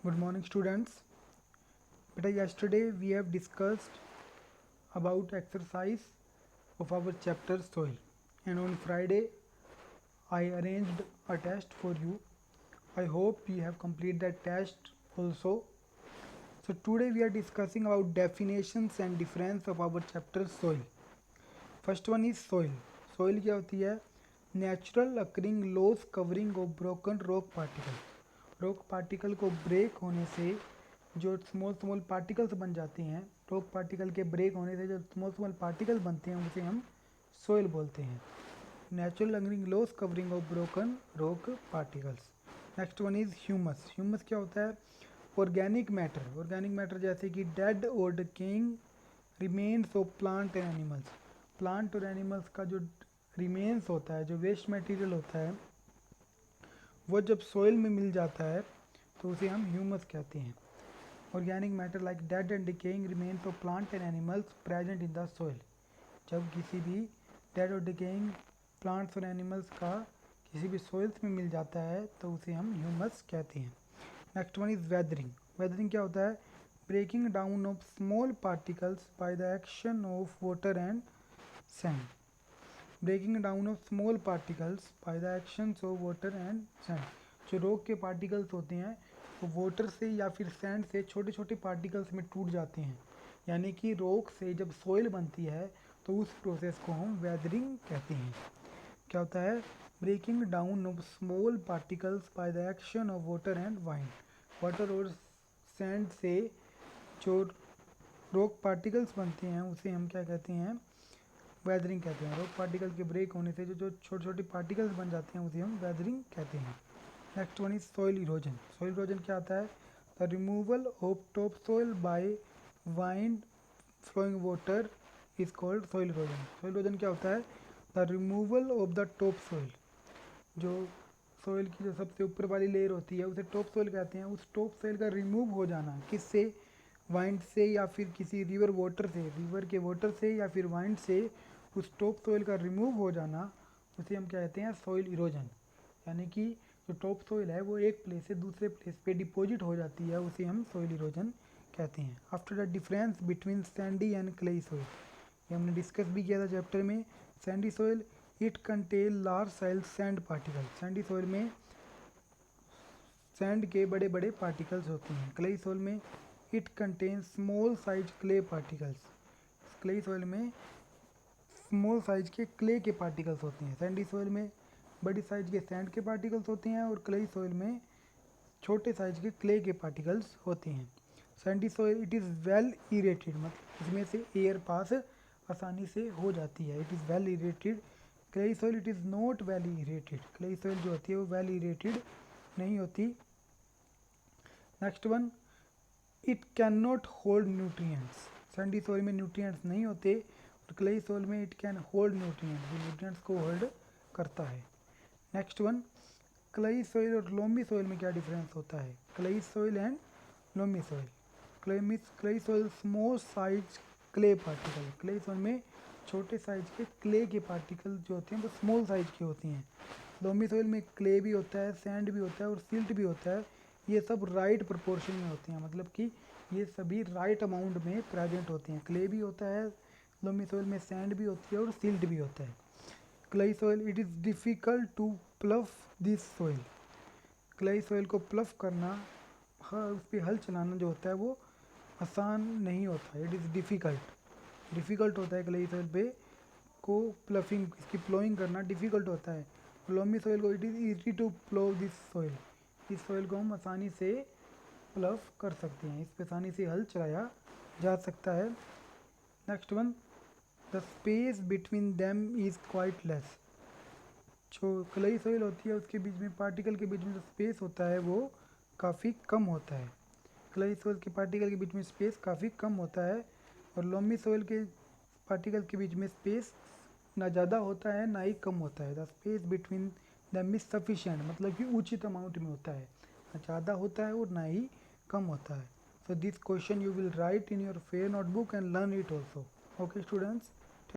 Good morning, students. Beta, yesterday we have discussed about exercise of our chapter soil, and on Friday I arranged a test for you. I hope you have completed that test also. So today we are discussing about definitions and difference of our chapter soil. First one is soil. Soil क्या होती है? Natural occurring loose covering of broken rock particle. Rock particle को break होने से जो small small particles बन जाते हैं, रॉक पार्टिकल के ब्रेक होने से जो स्मॉल स्मॉल पार्टिकल्स बनते हैं उसे हम सोइल बोलते हैं. Natural lingering loss covering of broken rock particles. Next one is humus. Humus क्या होता है? Organic matter. ऑर्गेनिक मैटर जैसे कि डेड और decaying remains of plant and animals. Plant और एनिमल्स का जो रिमेन्स होता है, जो वेस्ट मटेरियल होता है, वो जब सोइल में मिल जाता है तो उसे हम ह्यूमस कहते हैं. Organic matter like dead and decaying remains of plant and animals present in the soil. जब किसी भी डेड और डिकेइंग प्लांट्स और एनिमल्स का किसी भी सोइल्स में मिल जाता है तो उसे हम ह्यूमस कहते हैं. Next one is weathering. Weathering क्या होता है? Breaking down of small particles by the action of water and sand. Breaking down of small particles by the actions of water and sand. जो रॉक के particles होते हैं वो water से या फिर सैंड से छोटे छोटे पार्टिकल्स में टूट जाते हैं. यानी कि रॉक से जब सॉइल बनती है तो उस प्रोसेस को हम वेदरिंग कहते हैं. क्या होता है? Breaking down of small particles by the action of water and wind. Water और सैंड से जो रॉक पार्टिकल्स बनते हैं उसे हम क्या कहते हैं? वेदरिंग कहते हैं. रॉक पार्टिकल के ब्रेक होने से जो छोटे छोटे पार्टिकल्स बन जाते हैं उसे हम वेदरिंग कहते हैं. Next one is soil erosion. Soil erosion क्या आता है? The removal of top soil by wind flowing water is called soil erosion. Soil erosion क्या होता है? The removal of the top soil. जो सॉइल की जो सबसे ऊपर वाली लेयर होती है उसे टॉप सॉइल कहते हैं. उस टॉप सॉइल का रिमूव हो जाना किससे? वाइंड से या फिर किसी रिवर वाटर से, रिवर के वाटर से या फिर वाइंड से उस टॉप सॉइल का रिमूव हो जाना उसे हम क्या कहते हैं? Soil erosion. यानी कि जो टॉप सॉइल है वो एक प्लेस से दूसरे प्लेस पे डिपॉजिट हो जाती है, उसे हम सॉइल इरोजन कहते हैं. After the difference between Sandy and clayey soil. ये हमने डिस्कस भी किया था चैप्टर में. Sandy soil it contain large size sand particle. Sandy soil में सैंड के बड़े बड़े पार्टिकल्स होते हैं. क्लेई सॉइल में it contain small size clay particles. Clay soil में स्मॉल साइज के क्ले के पार्टिकल्स होते हैं. सैंडी सॉइल में बड़ी साइज के सैंड के पार्टिकल्स होते हैं और क्लेई सॉइल में छोटे साइज के क्ले के पार्टिकल्स होते हैं. Sandy soil it is well aerated. मतलब इसमें से एयर पास आसानी से हो जाती है. It is well aerated. Clayey soil it is not well aerated. Clayey soil जो होती है वो वेल इरेटेड नहीं होती. Next one, it can not hold nutrients. Sandy soil में न्यूट्रिएंट्स नहीं होते और क्लेई सॉइल में इट कैन होल्ड न्यूट्रिएंट्स. वो न्यूट्रिएंट्स को होल्ड करता है. नेक्स्ट वन, क्लेई सॉइल और लोमी सॉइल में क्या डिफरेंस होता है? Clayey soil and loamy soil. Clayey soil small size clay particle. Clay soil में छोटे साइज के क्ले के पार्टिकल जो होते हैं वो स्मॉल साइज के होते हैं. लोमी सॉइल में क्ले भी होता है, सैंड भी होता है और सिल्ट भी होता है. ये सब राइट प्रोपोर्शन में होते हैं, मतलब कि ये सभी राइट अमाउंट में प्रेजेंट होते हैं. क्ले भी होता है लोमी सॉइल में, सैंड भी होती है और सिल्ट भी होता है. Clayey soil it is difficult to plough this soil. Clayey soil को प्लफ करना, उस पर हल चलाना जो होता है वो आसान नहीं होता. इट इज़ डिफ़िकल्ट होता है क्लेई सॉइल पे को प्लफिंग, इसकी प्लोइंग करना डिफ़िकल्ट होता है. लोमी सॉइल को it is easy to plough this soil. इस सॉइल को हम आसानी से प्लफ कर सकते हैं, इस पर आसानी से हल चलाया जा सकता है. Next one, the space between them is quite less. जो क्लेई सॉइल होती है उसके बीच में, पार्टिकल के बीच में जो स्पेस होता है वो काफ़ी कम होता है. क्लेई सॉइल के पार्टिकल के बीच में स्पेस काफ़ी कम होता है और लोमी सॉइल के पार्टिकल के बीच में स्पेस ना ज़्यादा होता है ना ही कम होता है. The space between them is sufficient, मतलब कि उचित अमाउंट में होता है, ना ज़्यादा होता है और ना ही कम होता है. So this question you will write in your fair notebook and learn it also. Okay students.